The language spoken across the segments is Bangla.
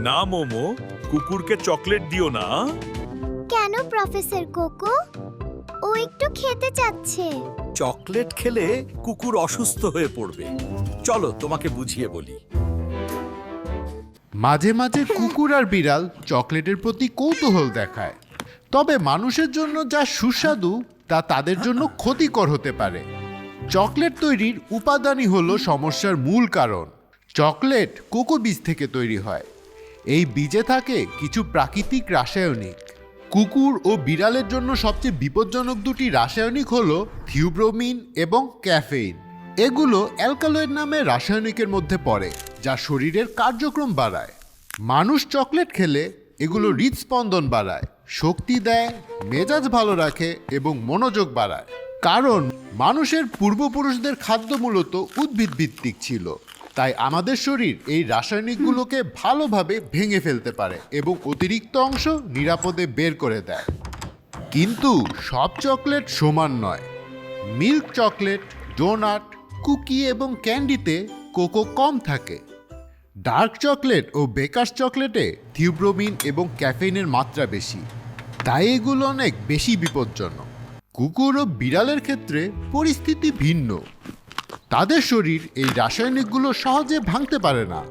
না মোমো, কুকুরকে চকলেট দিও না। কেন প্রফেসর কোকো? ও একটু খেতে চাচ্ছে। চকলেট খেলে কুকুর অসুস্থ হয়ে পড়বে। চলো তোমাকে বুঝিয়ে বলি। মাঝে মাঝে কুকুর আর বিড়াল চকলেটের প্রতি কৌতূহল দেখায়, তবে মানুষের জন্য যা সুস্বাদু তা তাদের জন্য ক্ষতিকর হতে পারে। চকলেট তৈরির উপাদানই হলো সমস্যার মূল কারণ। চকলেট কোকো বীজ থেকে তৈরি হয়। এই বীজে থাকে কিছু প্রাকৃতিক রাসায়নিক। কুকুর ও বিড়ালের জন্য সবচেয়ে বিপজ্জনক দুটি রাসায়নিক হলো থিওব্রোমিন এবং ক্যাফেইন। এগুলো অ্যালকালয়েড নামে রাসায়নিকের মধ্যে পড়ে, যা শরীরের কার্যক্রম বাড়ায়। মানুষ চকলেট খেলে এগুলো হৃদস্পন্দন বাড়ায়, শক্তি দেয়, মেজাজ ভালো রাখে এবং মনোযোগ বাড়ায়। কারণ মানুষের পূর্বপুরুষদের খাদ্য মূলত উদ্ভিদ ভিত্তিক ছিল, তাই আমাদের শরীর এই রাসায়নিকগুলোকে ভালোভাবে ভেঙে ফেলতে পারে এবং অতিরিক্ত অংশ নিরাপদে বের করে দেয়। কিন্তু সব চকলেট সমান নয়। মিল্ক চকলেট, ডোনাট, কুকি এবং ক্যান্ডিতে কোকো কম থাকে। ডার্ক চকলেট ও বেকার্স চকলেটে থিওব্রোমিন এবং ক্যাফেইনের মাত্রা বেশি, তাই এগুলো অনেক বেশি বিপজ্জনক। কুকুর ও বিড়ালের ক্ষেত্রে পরিস্থিতি ভিন্ন। তাদের শরীর এই রাসায়নিকগুলো সহজে ভাঙতে পারে না।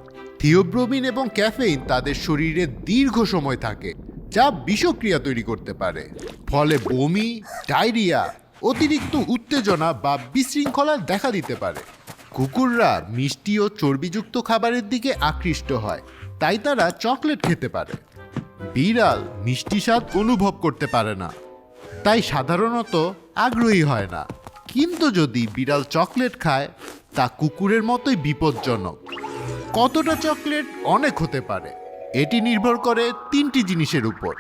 থিওব্রোমিন এবং ক্যাফেইন তাদের শরীরে দীর্ঘ সময় থাকে, যা বিষক্রিয়া তৈরি করতে পারে। ফলে বমি, ডায়রিয়া, অতিরিক্ত উত্তেজনা বা বিশৃঙ্খলা দেখা দিতে পারে। কুকুররা মিষ্টি ও চর্বিযুক্ত খাবারের দিকে আকৃষ্ট হয়, তাই তারা চকলেট খেতে পারে। বিড়াল মিষ্টি স্বাদ অনুভব করতে পারে না, তাই সাধারণত আগ্রহী হয় না। কিন্তু যদি বিড়াল চকলেট খায়, তা কুকুরের মতোই বিপজ্জনক। কতটা চকলেট অনেক হতে পারে। এটি নির্ভর করে তিনটি জিনিসের উপর: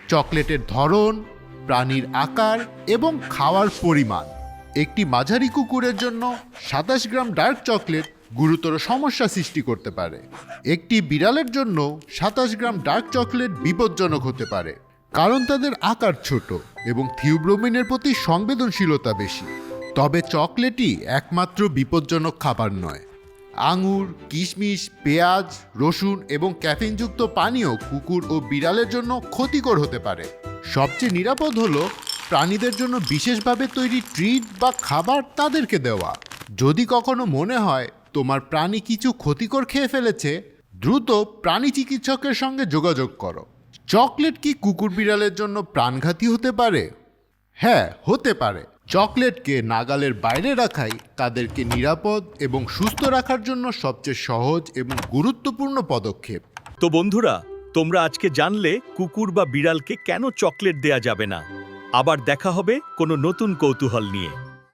চকলেটের ধরন, প্রাণীর আকার এবং খাওয়ার পরিমাণ। একটি মাঝারি কুকুরের জন্য 27 গ্রাম ডার্ক চকলেট গুরুতর সমস্যা সৃষ্টি করতে পারে। একটি বিড়ালের জন্য 27 গ্রাম ডার্ক চকলেট বিপজ্জনক হতে পারে, কারণ তাদের আকার ছোট এবং থিওব্রোমিনের প্রতি সংবেদনশীলতা বেশি। তবে চকলেটই একমাত্র বিপজ্জনক খাবার নয়। আঙুর, কিশমিশ, পেঁয়াজ, রসুন এবং ক্যাফেইনযুক্ত পানীয় কুকুর ও বিড়ালের জন্য ক্ষতিকর হতে পারে। সবচেয়ে নিরাপদ হলো প্রাণীদের জন্য বিশেষভাবে তৈরি ট্রিট বা খাবার তাদেরকে দেওয়া। যদি কখনো মনে হয় তোমার প্রাণী কিছু ক্ষতিকর খেয়ে ফেলেছে, দ্রুত প্রাণী চিকিৎসকের সঙ্গে যোগাযোগ করো। চকলেট কি কুকুর বিড়ালের জন্য প্রাণঘাতী হতে পারে? হ্যাঁ, হতে পারে। চকলেটকে নাগালের বাইরে রাখাই তাদেরকে নিরাপদ এবং সুস্থ রাখার জন্য সবচেয়ে সহজ এবং গুরুত্বপূর্ণ পদক্ষেপ। তো বন্ধুরা, তোমরা আজকে জানলে কুকুর বা বিড়ালকে কেন চকলেট দেয়া যাবে না। আবার দেখা হবে কোনো নতুন কৌতূহল নিয়ে।